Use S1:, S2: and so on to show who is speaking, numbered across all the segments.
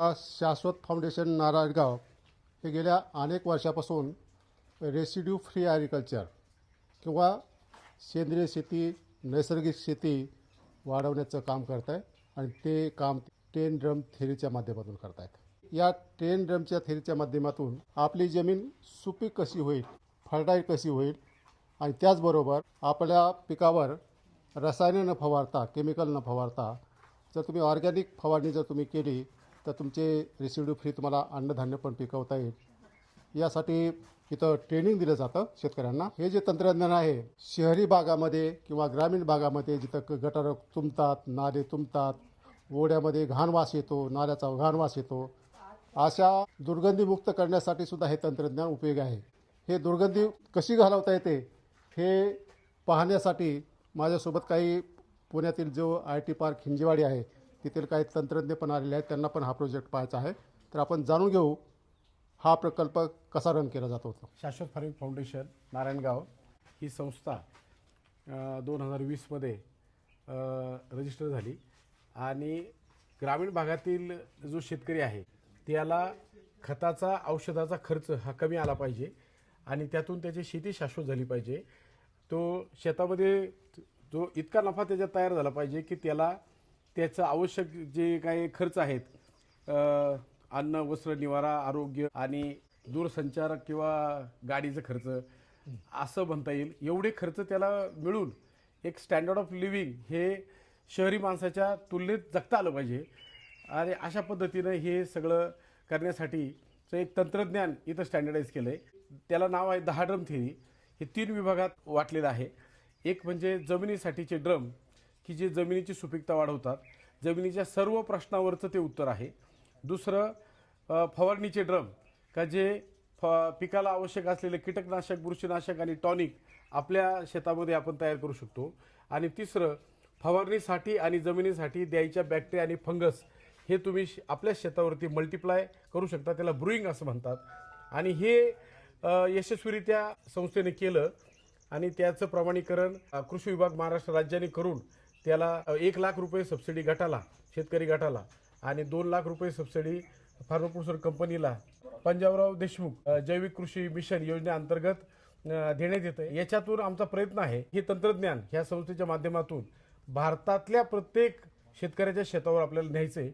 S1: शाश्वत फाउंडेशन नारायणगाव हे गेल्या अनेक वर्षापासून रेसिड्यू फ्री ॲग्रिकल्चर किंवा सेंद्रिय शेती, नैसर्गिक शेती वाढवण्याचं काम करत आहे आणि ते काम 10 ड्रम थेरीच्या माध्यमातून करत आहेत। या 10 ड्रमच्या थेरीच्या माध्यमातून आपली जमीन सुपीक कशी होईल, फर्टाईल कशी होईल आणि त्याचबरोबर आपल्या पिकावर रसायने न फवारता, केमिकल न फवारता जर तुम्ही ऑर्गॅनिक फवारणी जर तुम्ही केली तर तुमचे रेसिड्यू फ्री तुम्हाला अन्नधान्य पण पिकवता येईल। यासाठी इथं ट्रेनिंग दिलं जातं शेतकऱ्यांना। हे जे तंत्रज्ञान आहे शहरी भागामध्ये किंवा ग्रामीण भागामध्ये जिथं गटार तुंबतात, नाले तुंबतात, ओढ्यामध्ये घाण वास येतो, नाल्याचा घाण वास येतो, अशा दुर्गंधीमुक्त करण्यासाठी सुद्धा हे तंत्रज्ञान उपयोगी आहे। हे दुर्गंधी कशी घालवता येते हे पाहण्यासाठी माझ्यासोबत काही पुण्यातील जो IT पार्क हिंजेवाडी आहे तिथील काही तंत्रज्ञ पण आलेले आहेत, त्यांना पण हा प्रोजेक्ट पाहायचा आहे। तर आपण जाणून घेऊ हा प्रकल्प कसा रन केला जातो।
S2: शाश्वत फार्मिंग फाउंडेशन नारायणगाव ही संस्था 2020 मध्ये रजिस्टर झाली आणि ग्रामीण भागातील जो शेतकरी आहे त्याला खताचा, औषधाचा खर्च हा कमी आला पाहिजे आणि त्यातून त्याची शेती शाश्वत झाली पाहिजे। तो शेतामध्ये जो इतका नफा त्याच्यात तयार झाला पाहिजे की त्याला त्याचं आवश्यक जे काही खर्च आहेत, अन्न, वस्त्र, निवारा, आरोग्य आणि दूरसंचार किंवा गाडीचा खर्च असं म्हणता येईल, एवढे खर्च त्याला मिळून एक स्टँडर्ड ऑफ लिव्हिंग हे शहरी माणसाच्या तुलनेत जगता आलं पाहिजे। आणि अशा पद्धतीनं हे सगळं करण्यासाठीचं एक तंत्रज्ञान इथं स्टँडर्डाइज केलं आहे। त्याला नाव आहे 10 ड्रम थेरी। हे 3 विभागात वाटलेलं आहे। एक म्हणजे जमिनीसाठीचे ड्रम की जे जमिनीची सुपीकता वाढवतात, जमिनीच्या सर्व प्रश्नावरचं ते उत्तर आहे। दुसरं फवारणीचे ड्रम का जे पिकाला आवश्यक असलेले कीटकनाशक, बुरशीनाशक आणि टॉनिक आपल्या शेतामध्ये आपण तयार करू शकतो। आणि तिसरं फवारणीसाठी आणि जमिनीसाठी द्यायच्या बॅक्टेरिया आणि फंगस हे तुम्ही आपल्या शेतावरती मल्टिप्लाय करू शकता, त्याला ब्रुईंग असं म्हणतात। आणि हे यशस्वीरित्या संस्थेने केलं आणि त्याचं प्रमाणीकरण कृषी विभाग महाराष्ट्र राज्याने करून त्याला 1 लाख रुपये सबसिडी गटाला, शेतकरी गटाला आणि 2 लाख रुपये सबसिडी फार्मर प्रोड्युसर कंपनीला पंजाबराव देशमुख जैविक कृषी मिशन योजनेअंतर्गत देण्यात येतं। याच्यातून आमचा प्रयत्न आहे हे तंत्रज्ञान ह्या संस्थेच्या माध्यमातून भारतातल्या प्रत्येक शेतकऱ्याच्या शेतावर आपल्याला न्यायचं आहे।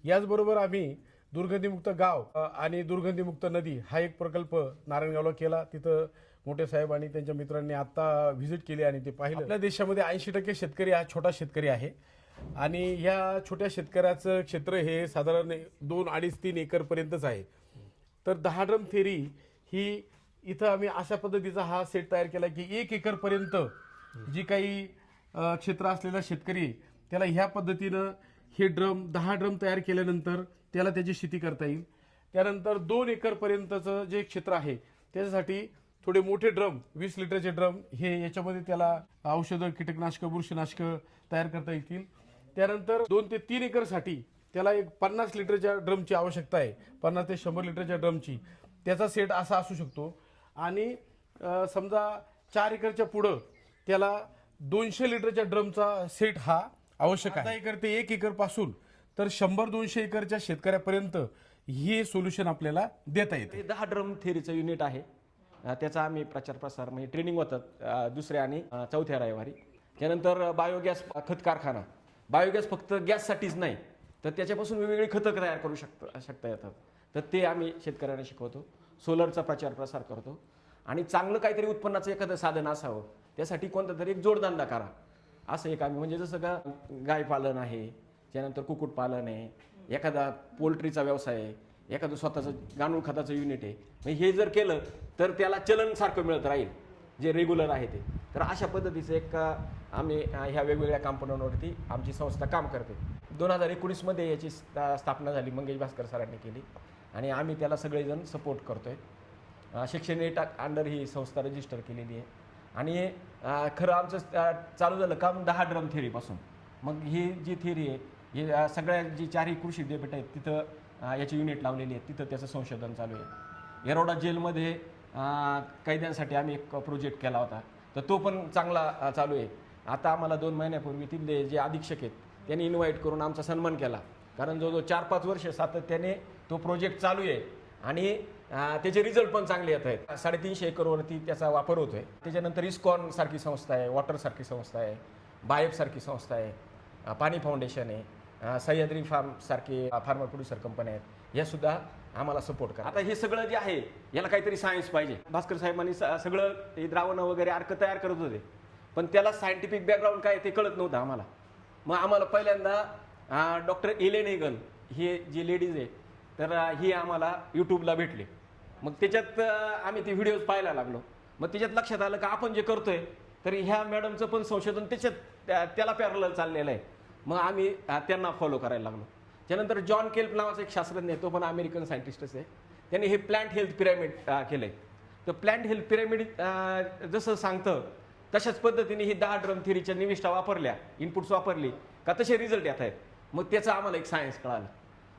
S2: याचबरोबर आम्ही दुर्गंधीमुक्त गाव आणि दुर्गंधीमुक्त नदी हा एक प्रकल्प नारायणगावला केला। तिथं मोठे साहेब आणि त्यांच्या मित्रांनी आता व्हिजिट केली आणि ते पाहिलं। आपल्या देशामध्ये 80% शेतकरी हा छोटा शेतकरी आहे आणि ह्या छोट्या शेतकऱ्याचं क्षेत्र हे साधारण 2, 2.5, 3 एकरपर्यंतच आहे। तर 10 ड्रम थेरी ही इथं आम्ही अशा पद्धतीचा हा सेट तयार केला की 1 एकरपर्यंत जी काही क्षेत्र असलेला शेतकरी त्याला ह्या पद्धतीनं हे 10 ड्रम तयार केल्यानंतर त्याला त्याची शेती करता येईल। त्यानंतर 2 एकरपर्यंतचं जे क्षेत्र आहे त्याच्यासाठी थोडे मोठे ड्रम, 20 लिटरचे ड्रम हे याच्यामध्ये त्याला औषधं, कीटकनाशकं, बुरशीनाशकं तयार करता येतील। त्यानंतर 2 ते 3 एकरसाठी त्याला एक 50 लिटरच्या ड्रमची आवश्यकता आहे, 50 ते 100 लिटरच्या ड्रमची। त्याचा सेट असा असू शकतो आणि समजा 4 एकरच्या पुढं त्याला 200 लिटरच्या ड्रमचा सेट हा आवश्यक आहे। 1 एकर ते 1 एकरपासून तर 100-200 एकरच्या शेतकऱ्यापर्यंत हे सोल्युशन आपल्याला देता येते।
S3: 10 ड्रम थेरीचं युनिट आहे, त्याचा आम्ही प्रचार प्रसार म्हणजे ट्रेनिंग होतात 2ऱ्या आणि 4थ्या रविवारी। त्यानंतर बायोगॅस खत कारखाना, बायोगॅस फक्त गॅससाठीच नाही तर त्याच्यापासून वेगवेगळी खतं तयार करू शकता येतात, तर ते आम्ही शेतकऱ्यांना शिकवतो। सोलरचा प्रचार प्रसार करतो आणि चांगलं काहीतरी उत्पन्नाचं एखादं साधन असावं त्यासाठी कोणतं तरी एक जोडधंदा करा असं एक आम्ही, म्हणजे जसं का गाय पालन आहे, त्यानंतर कुक्कुटपालन आहे, एखादा पोल्ट्रीचा व्यवसाय आहे, एखादं स्वतःचं गांडूळ खताचं युनिट आहे, म्हणजे हे जर केलं तर त्याला चलन सारखं मिळत राहील जे रेग्युलर आहे ते। तर अशा पद्धतीचं एक आम्ही ह्या वेगवेगळ्या कंपन्यांवरती आमची संस्था काम करते। 2019 मध्ये याची स्थापना झाली, मंगेश भास्कर सरांनी केली आणि आम्ही त्याला सगळेजण सपोर्ट करतोय। सेक्शन 8 अंडर ही संस्था रजिस्टर केलेली आहे आणि खरं आमचं चालू झालं काम 10 ड्रम थेरीपासून। मग ही जी थेरी आहे हे सगळ्या जी 4ही कृषी विद्यापीठ आहेत तिथं याची युनिट लावलेली आहेत, तिथं त्याचं संशोधन चालू आहे। येरोडा जेलमध्ये कैद्यांसाठी आम्ही एक प्रोजेक्ट केला होता, तर तो पण चांगला चालू आहे। आता आम्हाला 2 महिन्यापूर्वी तिथले जे अधीक्षक आहेत त्यांनी इन्व्हाइट करून आमचा सन्मान केला कारण जवळजवळ 4-5 वर्ष सातत्याने तो प्रोजेक्ट चालू आहे आणि त्याचे रिझल्ट पण चांगले येत आहेत. 350 एकरवरती त्याचा वापर होतो आहे. त्याच्यानंतर इस्कॉन सारखी संस्था आहे, वॉटर सारखी संस्था आहे, बायफ सारखी संस्था आहे, पाणी फाउंडेशन आहे, सह्याद्री फार्म सारखे फार्मर प्रोड्युसर कंपन्या आहेत, या सुद्धा आम्हाला सपोर्ट करा. आता हे सगळं जे आहे याला काहीतरी सायन्स पाहिजे. भास्कर साहेबांनी सगळं हे द्रावणं वगैरे अर्क तयार करत होते, पण त्याला सायंटिफिक बॅकग्राऊंड काय ते कळत नव्हतं आम्हाला. मग आम्हाला पहिल्यांदा डॉक्टर एलेन हेगन हे जे लेडीज आहे तर ही आम्हाला यूट्यूबला भेटली. मग त्याच्यात आम्ही ते व्हिडिओज पाहायला लागलो. मग त्याच्यात लक्षात आलं का आपण जे करतोय तर ह्या मॅडमचं पण संशोधन त्याला पॅरलल चाललेलं आहे. मग आम्ही त्यांना फॉलो करायला लागलो. त्यानंतर जॉन केल्प नावाचा एक शास्त्रज्ञ आहे, तो पण अमेरिकन सायंटिस्टच आहे. त्यांनी हे प्लांट हेल्थ पिरॅमिड केलं आहे. तर प्लांट हेल्थ पिरॅमिड जसं सांगतं तशाच पद्धतीने ही 10 ड्रम थिअरीच्या निविष्ठा वापरल्या, इनपुट्स वापरली का तसे रिझल्ट येत आहेत. मग त्याचं आम्हाला एक सायन्स कळालं.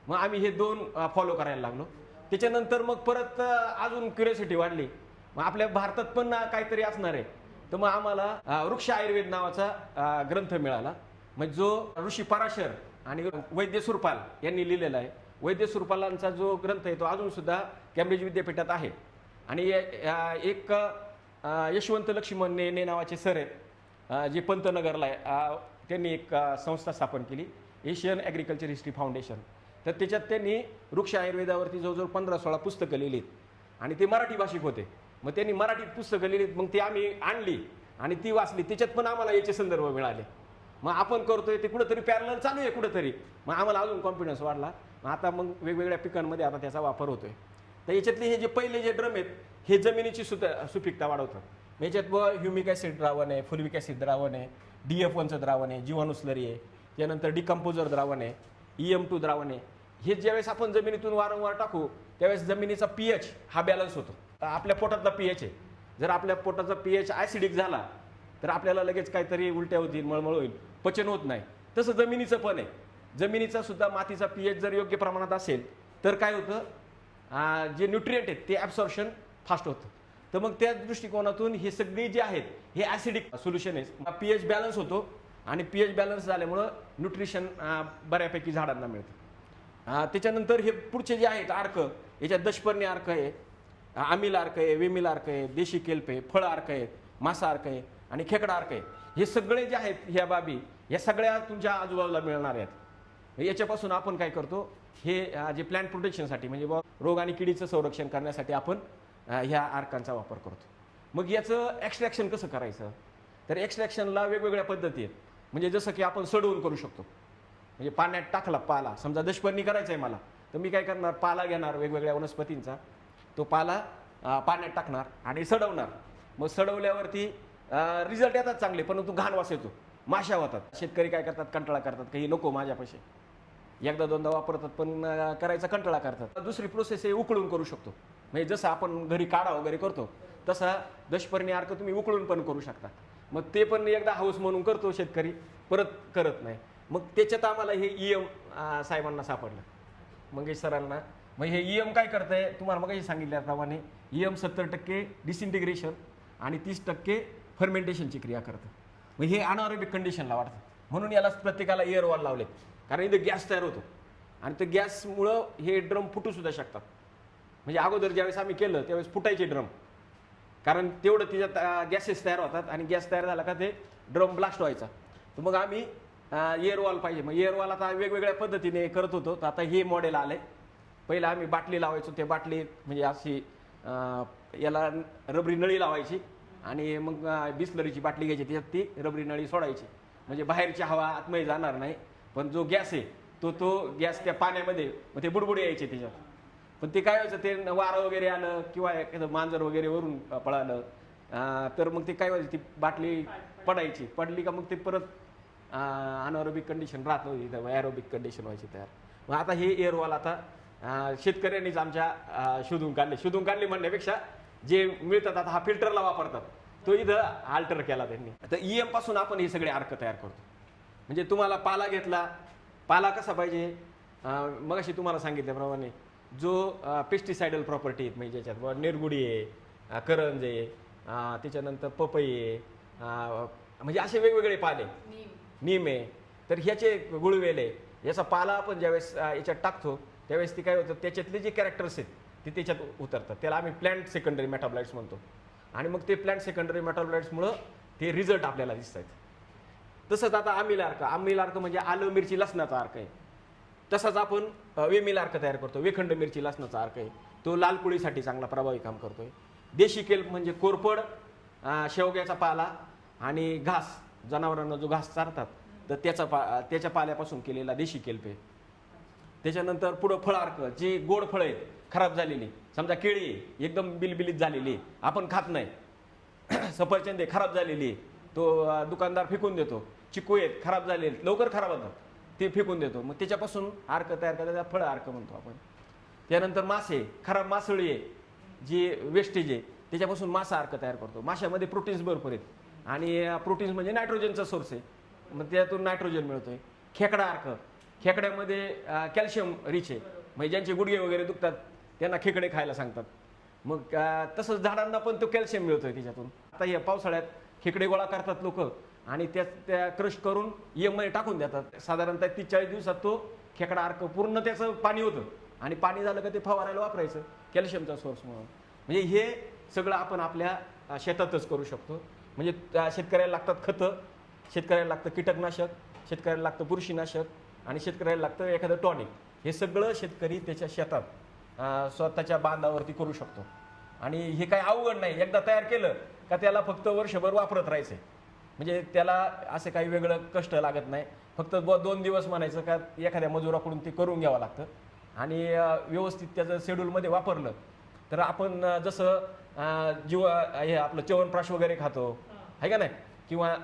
S3: मग आम्ही हे 2 फॉलो करायला लागलो. त्याच्यानंतर मग परत अजून क्युरियोसिटी वाढली. मग आपल्या भारतात पण काहीतरी असणार आहे. तर मग आम्हाला वृक्ष आयुर्वेद नावाचा ग्रंथ मिळाला, म्हणजे जो ऋषी पराशर आणि वैद्य सुरपाल यांनी लिहिलेला आहे. वैद्य सुरपालांचा जो ग्रंथ आहे तो अजून सुद्धा कॅम्ब्रिज विद्यापीठात आहे. आणि एक यशवंत लक्ष्मण ने नावाचे सर आहेत, जे पंतनगरला आहे. त्यांनी एक संस्था स्थापन केली, एशियन ॲग्रिकल्चर हिस्ट्री फाउंडेशन. तर त्याच्यात त्यांनी वृक्ष आयुर्वेदावरती जवळजवळ 15-16 पुस्तकं लिहिलीत आणि ते मराठी भाषिक होते. मग त्यांनी मराठीत पुस्तकं लिहिलीत. मग ती आम्ही आणली आणि ती वाचली. त्याच्यात पण आम्हाला याचे संदर्भ मिळाले. मग आपण करतोय ते कुठंतरी पॅरलल चालू आहे कुठंतरी. मग आम्हाला अजून कॉन्फिडन्स वाढला. आता मग वेगवेगळ्या पिकांमध्ये आता त्याचा वापर होतोय. तर याच्यातले हे जे पहिले जे ड्रम आहेत हे जमिनीची सुपीकता वाढवतात. याच्यात ह्युमिक ॲसिड द्रावण आहे, फुलिक ॲसिड द्रावण आहे, DF1चं द्रावण आहे, जीवाणुस्लरी आहे, त्यानंतर डिकम्पोजर द्रावण आहे, EM2 द्रावण आहे. हे ज्यावेळेस आपण जमिनीतून वारंवार टाकू त्यावेळेस जमिनीचा pH हा बॅलन्स होतो. आपल्या पोटातला pH आहे, जर आपल्या पोटाचा pH ॲसिडिक झाला तर आपल्याला लगेच काहीतरी उलट्या होतील, मळमळ होईल, पचन होत नाही. तसं जमिनीचं पण आहे. जमिनीचा सुद्धा मातीचा pH जर योग्य प्रमाणात असेल तर काय होतं, जे न्यूट्रिएंट आहेत ते ॲब्सॉर्प्शन फास्ट होतं. तर मग त्या दृष्टिकोनातून हे सगळे जे आहेत हे ॲसिडिक सोल्युशन आहे. pH बॅलन्स होतो आणि pH बॅलन्स झाल्यामुळं न्यूट्रिशन बऱ्यापैकी झाडांना मिळतं. त्याच्यानंतर हे पुढचे जे आहेत अर्क, याच्यात दशपर्णी अर्क आहे, आमिल अर्क आहे, वेमिल अर्क आहे, देशी केल्प आहे, फळ अर्क आहे, मासा अर्क आहे आणि खेकडा अर्क आहे. हे सगळे जे आहेत ह्या बाबी या सगळ्या तुमच्या आजूबाजूला मिळणार आहेत. याच्यापासून आपण काय करतो, हे जे प्लांट प्रोटेक्शनसाठी म्हणजे रोग आणि किडीचं संरक्षण करण्यासाठी आपण ह्या अर्कांचा वापर करतो. मग याचं एक्स्ट्रॅक्शन कसं करायचं, तर एक्स्ट्रॅक्शनला वेगवेगळ्या पद्धती आहेत. म्हणजे जसं की आपण सडवून करू शकतो. म्हणजे पाण्यात टाकला पाला, समजा दशपर्णी करायचं आहे मला, तर मी काय करणार, पाला घेणार वेगवेगळ्या वनस्पतींचा, तो पाला पाण्यात टाकणार आणि सडवणार. मग सडवल्यावरती रिझल्ट येतात चांगले, परंतु घाण वास येतो, माशा होतात. शेतकरी काय करतात, कंटाळा करतात, काही नको माझ्यापाशी, एकदा दोनदा वापरतात पण करायचा कंटाळा करतात. दुसरी प्रोसेस आहे उकळून करू शकतो. म्हणजे जसं आपण घरी काढा वगैरे करतो तसा दशपर्णी अर्क तुम्ही उकळून पण करू शकता. मग ते पण एकदा हाऊस म्हणून करतो शेतकरी, परत करत नाही. मग त्याच्यात आम्हाला हे EM साहेबांना सापडलं, मंगेश सरांना. मग हे EM काय करतंय, तुम्हाला मग सांगितल्याप्रमाणे EM 70% डिसइंटिग्रेशन आणि 30% फर्मेंटेशनची क्रिया करतं. मग हे अनारोबिक कंडिशनला वाढतं. म्हणून याला प्रत्येकाला एअर वॉल लावलेत, कारण इथं गॅस तयार होतो आणि ते गॅसमुळं हे ड्रम फुटू सुद्धा शकतात. म्हणजे अगोदर ज्यावेळेस आम्ही केलं त्यावेळेस फुटायचे ड्रम, कारण तेवढं त्याच्यात गॅसेस तयार होतात आणि गॅस तयार झाला का ते ड्रम ब्लास्ट व्हायचा. तर मग आम्ही एअर वॉल पाहिजे. मग एअर वॉल आता वेगवेगळ्या पद्धतीने करत होतो. तर आता हे मॉडेल आलंय. पहिलं आम्ही बाटली लावायचो, ते बाटली म्हणजे अशी याला रबरी नळी लावायची आणि मग बिस्लरीची बाटली घ्यायची, त्याच्यात ती रबरी नळी सोडायची, म्हणजे बाहेरची हवा आतमध्ये जाणार नाही, पण जो गॅस आहे तो गॅस त्या पाण्यामध्ये मग ते बुडबुडे यायचे त्याच्यात. पण ते काय व्हायचं, ते वारं वगैरे आलं किंवा एखादं मांजर वगैरे वरून पळालं तर मग ते काय व्हायचं, ती बाटली पडली का मग ते परत अनएरोबिक कंडिशन राहत नव्हती, तर एरोबिक कंडिशन व्हायची तयार. मग आता हे एअरवॉल आता शेतकऱ्यांनीच आमच्या शोधून काढले म्हणण्यापेक्षा जे मिळतात आता हा फिल्टरला वापरतात, तो इथं अल्टर केला त्यांनी. आता EM पासून आपण हे सगळे अर्क तयार करतो. म्हणजे तुम्हाला पाला घेतला, पाला कसा पाहिजे, मगाशी तुम्हाला सांगितल्याप्रमाणे जो पेस्टिसायडल प्रॉपर्टी आहेत, म्हणजे ज्याच्यात निरगुडी आहे, करंज आहे, त्याच्यानंतर पपई आहे, म्हणजे असे वेगवेगळे पाले, नीम आहे, तर ह्याचे गुळवेल आहे, याचा पाला आपण ज्यावेळेस याच्यात टाकतो त्यावेळेस ती काय होतं, त्याच्यातले जे कॅरेक्टर्स आहेत ते त्याच्यात उतरतात. त्याला आम्ही प्लॅन्ट सेकंडरी मेटाबॉलाइट्स म्हणतो. आणि मग ते प्लॅन्ट सेकंडरी मेटाबॉलाइट्समुळं ते रिझल्ट आपल्याला दिसत आहेत. तसंच आता आम्ल अर्क म्हणजे आलं मिरची लसणाचा अर्क आहे. तसाच आपण वेमिल अर्क तयार करतो. वेखंड मिरची लसणाचा अर्क आहे, तो लाल कुळीसाठी चांगला प्रभावी काम करतोय. देशी केल्प म्हणजे कोरपड, शेवग्याचा पाला आणि घास, जनावरांना जो घास चारतात तर त्याच्या पाल्यापासून केलेला देशी केल्प आहे. त्याच्यानंतर पुढं फळ अर्क, जी गोड फळं आहेत खराब झालेली, समजा केळी आहे, एकदम बिलबिलीत झालेली आपण खात नाही, सफरचंद आहे खराब झालेली तो दुकानदार फेकून देतो, चिकू आहेत खराब झालेले लवकर खराब होतात ते फेकून देतो, मग त्याच्यापासून अर्क तयार करायचा फळ अर्क म्हणतो आपण. त्यानंतर मासे, खराब मासळी आहे जी वेस्टेज आहे त्याच्यापासून मासा अर्क तयार करतो. माशामध्ये प्रोटीन्स भरपूर आहेत आणि प्रोटीन्स म्हणजे नायट्रोजनचा सोर्स आहे, मग त्यातून नायट्रोजन मिळतोय. खेकडा अर्क, खेकड्यामध्ये कॅल्शियम रिच आहे, म्हणजे ज्यांचे गुडघे वगैरे दुखतात त्यांना खेकडे खायला सांगतात. मग तसंच झाडांना पण तो कॅल्शियम मिळतोय त्याच्यातून. आता या पावसाळ्यात खेकडे गोळा करतात लोक आणि त्या क्रश करून मध्ये टाकून देतात. साधारणतः 30-40 दिवसात तो खेकडा अर्क पूर्ण त्याचं पाणी होतं आणि पाणी झालं का ते फवारायला वापरायचं कॅल्शियमचा सोर्स म्हणून. म्हणजे हे सगळं आपण आपल्या शेतातच करू शकतो. म्हणजे शेतकऱ्याला लागतात खतं, शेतकऱ्याला लागतं कीटकनाशक, शेतकऱ्याला लागतं बुरशीनाशक आणि शेतकऱ्याला लागतं एखादं टॉनिक. हे सगळं शेतकरी त्याच्या शेतात स्वतःच्या बांधावरती करू शकतो. आणि हे काही अवघड नाही, एकदा तयार केलं का त्याला फक्त वर्षभर वापरत राहायचं. म्हणजे त्याला असं काही वेगळं कष्ट लागत नाही. फक्त 2 दिवस म्हणायचं का एखाद्या मजुराकडून ते करून घ्यावं लागतं आणि व्यवस्थित त्याचं शेड्यूलमध्ये वापरलं तर आपण जसं हे आपलं च्यवनप्राश वगैरे खातो आहे का नाही, किंवा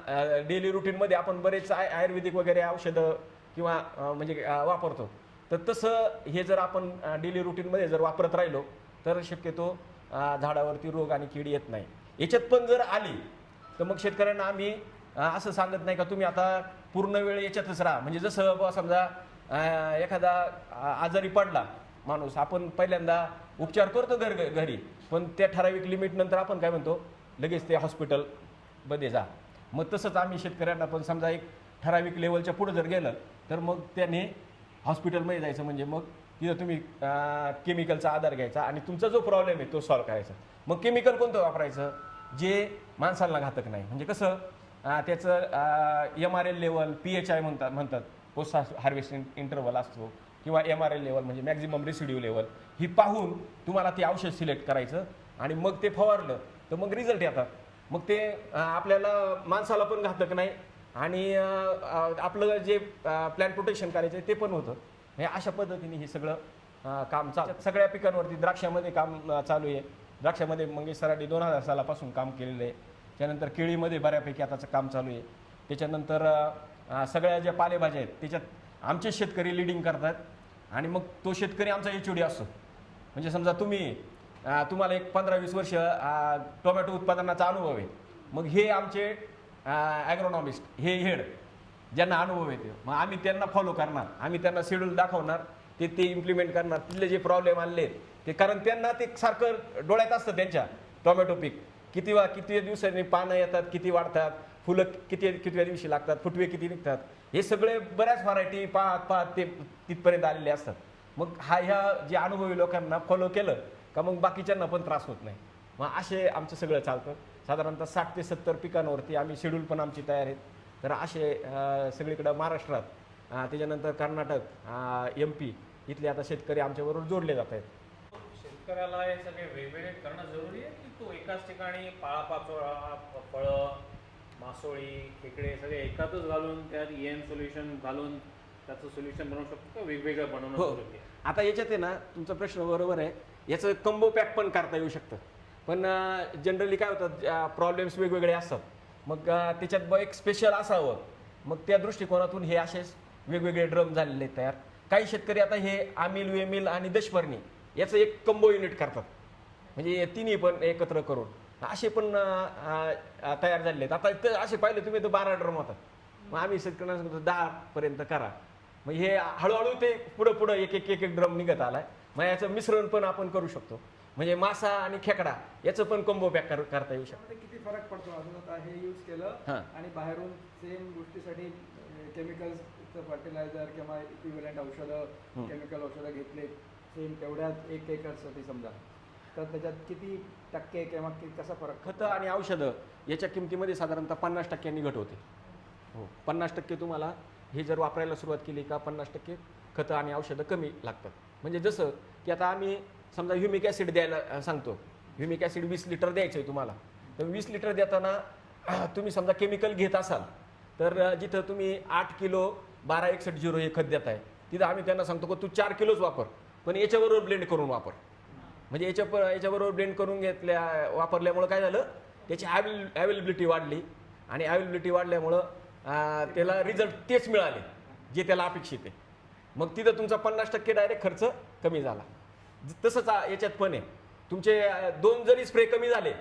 S3: डेली रुटीनमध्ये आपण बरेच आयुर्वेदिक वगैरे औषधं किंवा म्हणजे वापरतो, तर तसं हे जर आपण डेली रुटीनमध्ये जर वापरत राहिलो तर शक्यतो झाडावरती रोग आणि कीड येत नाही. याच्यात पण जर आली तर मग शेतकऱ्यांना आम्ही असं सांगत नाही का तुम्ही आता पूर्ण वेळ याच्यातच राहा. म्हणजे जसं समजा एखादा आजारी पडला माणूस, आपण पहिल्यांदा उपचार करतो घरी, पण त्या ठराविक लिमिट नंतर आपण काय म्हणतो लगेच ते हॉस्पिटलमध्ये जा. मग तसंच आम्ही शेतकऱ्यांना पण समजा एक ठराविक लेवलच्या पुढे जर गेलं तर मग त्याने हॉस्पिटलमध्ये जायचं. म्हणजे मग तिथं तुम्ही केमिकलचा आधार घ्यायचा आणि तुमचा जो प्रॉब्लेम आहे तो सॉल्व्ह करायचा. मग केमिकल कोणतं वापरायचं जे माणसाला घातक नाही. म्हणजे कसं त्याचं MRL लेवल, PHI म्हणतात पोस्ट हार्वेस्ट इंटरव्हल असतो, किंवा MRL लेवल म्हणजे मॅक्झिमम रेसिड्यू लेवल, ही पाहून तुम्हाला ते औषध सिलेक्ट करायचं आणि मग ते फवारलं तर मग रिझल्ट येतात. मग ते आपल्याला माणसाला पण घातक नाही आणि आपलं जे प्लॅन्ट प्रोटेक्शन करायचं ते पण होतं. हे अशा पद्धतीने हे सगळं काम सगळ्या पिकांवरती. द्राक्षामध्ये काम चालू आहे. द्राक्षामध्ये मंगेश सरांनी 2000 सालापासून काम केलेलं आहे. त्यानंतर केळीमध्ये बऱ्यापैकी आताचं काम चालू आहे. त्याच्यानंतर सगळ्या ज्या पालेभाज्या आहेत त्याच्यात आमचे शेतकरी लिडिंग करतात आणि मग तो शेतकरी आमचा HOD असतो. म्हणजे समजा तुम्हाला एक 15-20 वर्ष टोमॅटो उत्पादनाचा अनुभव आहे, मग हे आमचे ॲग्रोनॉमिस्ट, हे हेड ज्यांना अनुभव येते, मग आम्ही त्यांना फॉलो करणार, आम्ही त्यांना शेड्यूल दाखवणार, ते इम्प्लिमेंट करणार. तिथले जे प्रॉब्लेम आणले ते, कारण त्यांना ते सारखं डोळ्यात असतं त्यांच्या टोमॅटो पीक किती दिवसांनी पानं येतात, किती वाढतात, फुलं कितव्या दिवशी लागतात, फुटवे किती निघतात, हे सगळे बऱ्याच व्हरायटी पाहत ते तिथपर्यंत आलेले असतात. मग ह्या जे अनुभवी लोकांना फॉलो केलं का मग बाकीच्यांना पण त्रास होत नाही. मग असे आमचं सगळं चालतं. साधारणतः 60 ते 70 पिकांवरती आम्ही शेड्यूल पण आमची तयार आहेत. तर असे सगळीकडं महाराष्ट्रात, त्याच्यानंतर कर्नाटक, MP इथले आता शेतकरी आमच्याबरोबर जोडले जात आहेत.
S4: शेतकऱ्याला हे सगळे वेगवेगळे करणं जरुरी आहे की तो एकाच ठिकाणी पाळापाचोळा, फळं, मासोळी, खेकडे सगळे एकातच घालून त्यात EN सोल्युशन घालून त्याचं सोल्युशन बनवू शकतो का वेगवेगळं बनवणं जरुरी आहे?
S3: आता याच्यात आहे ना, तुमचा प्रश्न बरोबर आहे. याचं कंबो पॅक पण करता येऊ शकतं, पण जनरली काय होतं प्रॉब्लेम्स वेगवेगळे असतात. मग त्याच्यात एक स्पेशल असावं, मग त्या दृष्टिकोनातून हे असेच वेगवेगळे ड्रम झालेले आहेत तयार. काही शेतकरी आता हे आमिल, वेमिल आणि दशपर्णी याचं एक कंबो युनिट करतात, म्हणजे तिन्ही पण एकत्र करून असे पण तयार झालेले आहेत. आता असे पाहिले तुम्ही तर 12 ड्रम होतात. मग आम्ही शेतकऱ्यांना सांगतो 10 पर्यंत करा. मग हे हळूहळू ते पुढं एक ड्रम निघत आलाय. मग याचं मिश्रण पण आपण करू शकतो. म्हणजे मासा आणि खेकडा याचं पण कंबो पॅक करता येऊ शकतो.
S5: किती फरक पडतो अजून आता हे यूज केलं आणि बाहेरून सेम गोष्टीसाठी केमिकल्स फर्टिलायझर किंवा इक्विव्हलंट औषधं केमिकल औषधं घेतले सेम तेवढ्याच 1 एकरसाठी समजा, तर त्याच्यात किती टक्के किंवा कसा फरक?
S3: खतं आणि औषधं याच्या किमतीमध्ये साधारणतः 50% घट होते. हो, 50% तुम्हाला हे जर वापरायला सुरुवात केली का 50% खतं आणि औषधं कमी लागतात. म्हणजे जसं की आता आम्ही समजा ह्युमिक ॲसिड द्यायला सांगतो, ह्युमिक ॲसिड 20 लिटर द्यायचं आहे तुम्हाला, तर 20 लिटर देताना तुम्ही समजा केमिकल घेत असाल तर जिथं तुम्ही 8 किलो 1261 हे खत देत आहे, तिथं आम्ही त्यांना सांगतो की तू 4 किलोच वापर, पण याच्याबरोबर ब्लेंड करून वापर. म्हणजे याच्याबरोबर ब्लेंड करून वापरल्यामुळं काय झालं, त्याची अवेलेबिलिटी वाढली आणि अवेलेबिलिटी वाढल्यामुळं त्याला रिझल्ट तेच मिळाले जे त्याला अपेक्षित आहे. मग तिथं तुमचा 50% डायरेक्ट खर्च कमी झाला. तसंच याच्यात पण आहे, तुमचे 2 जरी स्प्रे कमी झाले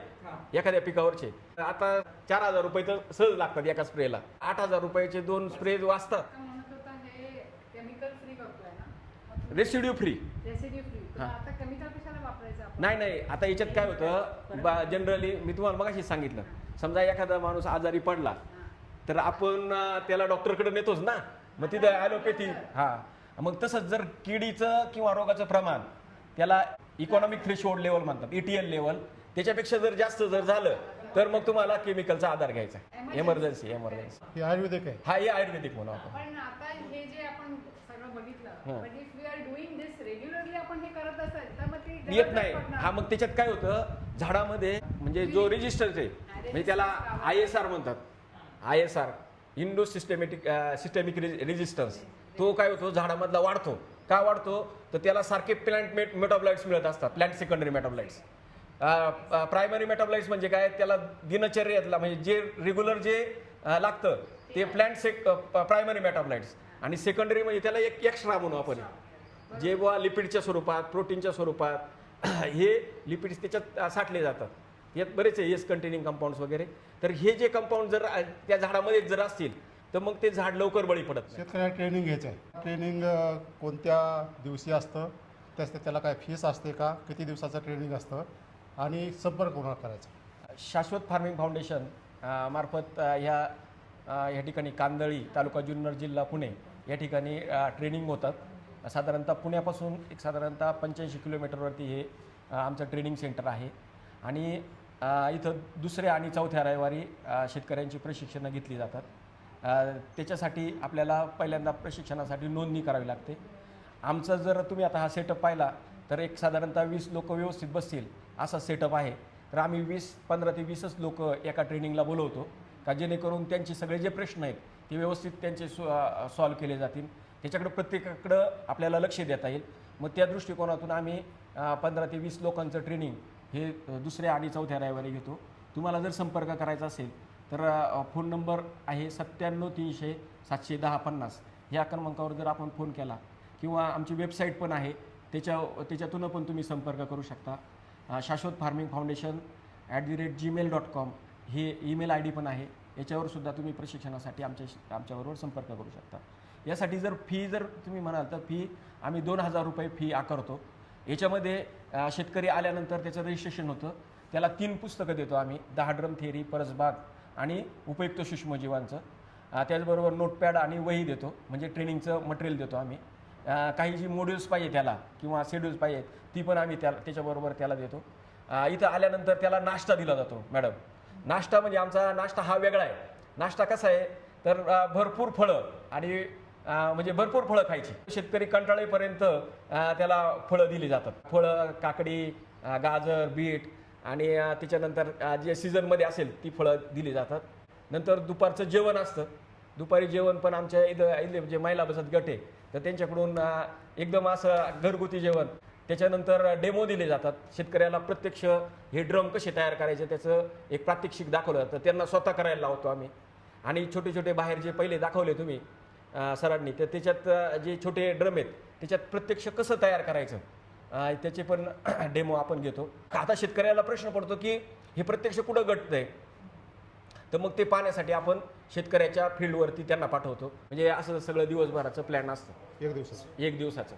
S3: एखाद्या पिकावरचे, आता 4,000 रुपये तर सहज लागतात एका स्प्रेला. 8,000 रुपयाचे 2 स्प्रे वाचतात.
S6: म्हणत होता हे केमिकल फ्री करतोय ना,
S3: रेसिड्यू फ्री.
S6: Residue free. आता केमिकल कशाला वापरायचं आपण?
S3: नाही, आता याच्यात काय होतं, जनरली मी तुम्हाला मगाशी सांगितलं, समजा एखादा माणूस आजारी पडला तर आपण त्याला डॉक्टरकडे नेतोच ना, मग तिथं ॲलोपॅथी. मग तसंच जर किडीचं किंवा रोगाचं प्रमाण, त्याला इकॉनॉमिक थ्रेशोल्ड लेवल म्हणतात, ETL लेवल, त्याच्यापेक्षा जर जास्त जर झालं तर मग तुम्हाला केमिकलचा आधार घ्यायचा. एमर्जन्सी.
S1: हे आयुर्वेदिक आहे.
S3: हा, हे आयुर्वेदिक म्हणू आपण.
S6: पण आता हे जे आपण सगळं बघितलं, but if we are doing this regularly, आपण हे करत असेल तर मग ते
S3: येत नाही. मग त्याच्यात काय होतं, झाडामध्ये म्हणजे जो रेजिस्टन्स आहे, म्हणजे त्याला ISR म्हणतात, ISR, इंडो सिस्टेमिक रेजिस्टन्स, तो काय होतो झाडामधला वाढतो. का वाढतो, तर त्याला सारखे प्लांट मेटाबॉलाइट्स मिळत असतात, प्लांट सेकंडरी मेटाबॉलाइट्स. प्रायमरी मेटाबॉलाइट्स म्हणजे काय, त्याला दिनचर्यातला म्हणजे जे रेग्युलर जे लागतं ते प्रायमरी मेटाबॉलाइट्स, आणि सेकंडरी म्हणजे त्याला एक एक्स्ट्रा म्हणू आपण, जे बुवा लिपिडच्या स्वरूपात, प्रोटीनच्या स्वरूपात हे लिपिड्स त्याच्यात साठले जातात. यात बरेच आहे, येस कंटेनिंग कंपाऊंड्स वगैरे. तर हे जे कंपाऊंड जर त्या झाडामध्ये जर असतील तर मग ते झाड लवकर बळी पडत नाही.
S1: शेतकऱ्याला ट्रेनिंग घ्यायचं आहे. ट्रेनिंग कोणत्या दिवशी असतं, त्याला काय फीस असते का, किती दिवसाचं ट्रेनिंग असतं, आणि संपर्क कोणाला करायचा?
S3: शाश्वत फार्मिंग फाउंडेशन मार्फत ह्या ठिकाणी कांदळी, तालुका जुन्नर, जिल्हा पुणे या ठिकाणी ट्रेनिंग होतात. साधारणतः पुण्यापासून साधारणतः 85 किलोमीटरवरती हे आमचं ट्रेनिंग सेंटर आहे. आणि इथं 2ऱ्या आणि 4थ्या रविवारी शेतकऱ्यांची प्रशिक्षणं घेतली जातात. त्याच्यासाठी आपल्याला पहिल्यांदा प्रशिक्षणासाठी नोंदणी करावी लागते. आमचं जर तुम्ही आता हा सेटअप पाहिला तर एक साधारणतः 20 लोक व्यवस्थित बसतील असा सेटअप आहे. तर आम्ही 15 ते 20च लोक एका ट्रेनिंगला बोलवतो, का जेणेकरून त्यांचे सगळे जे प्रश्न आहेत ते व्यवस्थित त्यांचे सॉल्व केले जातील. त्याच्याकडे प्रत्येकाकडं आपल्याला लक्ष देता येईल. मग त्या दृष्टिकोनातून आम्ही 15 ते 20 लोकांचं ट्रेनिंग हे 2ऱ्या आणि 4थ्या रविवारी घेतो. तुम्हाला जर संपर्क करायचा असेल तर फोन नंबर आहे 97 300 710 50. ह्या क्रमांकावर जर आपण फोन केला, किंवा आमची वेबसाईट पण आहे, त्याच्यातून पण तुम्ही संपर्क करू शकता. शाश्वत फार्मिंग फाउंडेशन @gmail.com हे ईमेल ID पण आहे. याच्यावर सुद्धा तुम्ही प्रशिक्षणासाठी आमच्याबरोबर संपर्क करू शकता. यासाठी जर फी जर तुम्ही म्हणाल तर फी आम्ही 2,000 रुपये फी आकारतो. याच्यामध्ये शेतकरी आल्यानंतर त्याचं रजिस्ट्रेशन होतं. त्याला 3 पुस्तकं देतो आम्ही, 10 ड्रम थेअरी, परसबाग आणि उपयुक्त सूक्ष्मजीवांचं. त्याचबरोबर नोटपॅड आणि वही देतो, म्हणजे ट्रेनिंगचं मटेरियल देतो आम्ही. काही जी मॉड्यूल्स पाहिजे त्याला किंवा शेड्यूल्स पाहिजेत ती पण आम्ही त्याच्याबरोबर त्याला देतो. इथं आल्यानंतर त्याला नाश्ता दिला जातो. मॅडम, नाश्ता म्हणजे आमचा नाश्ता हा वेगळा आहे. नाश्ता कसा आहे तर भरपूर फळं आणि म्हणजे भरपूर फळं खायची. शेतकरी कंटाळेपर्यंत त्याला फळं दिली जातात. फळं, काकडी, गाजर, बीट, आणि त्याच्यानंतर जे सीझनमध्ये असेल ती फळं दिली जातात. नंतर दुपारचं जेवण असतं. दुपारी जेवण पण आमच्या इथले जे महिला बचत गट आहे तर त्यांच्याकडून एकदम असं घरगुती जेवण. त्याच्यानंतर डेमो दिले जातात. शेतकऱ्याला प्रत्यक्ष हे ड्रम कसे तयार करायचे त्याचं एक प्रात्यक्षिक दाखवलं जातं. त्यांना स्वतः करायला लावतो आम्ही. आणि छोटे छोटे बाहेर जे पहिले दाखवले तुम्ही सरांनी, तर त्याच्यात जे छोटे ड्रम आहेत त्याच्यात प्रत्यक्ष कसं तयार करायचं त्याचे पण डेमो आपण घेतो. आता शेतकऱ्याला प्रश्न पडतो की हे प्रत्यक्ष कुठं घडतं आहे, तर मग ते पाहण्यासाठी आपण शेतकऱ्याच्या फील्डवरती त्यांना पाठवतो. म्हणजे असं सगळं दिवसभराचं प्लॅन असतं,
S1: 1 दिवसाचं.
S3: 1 दिवसाचं.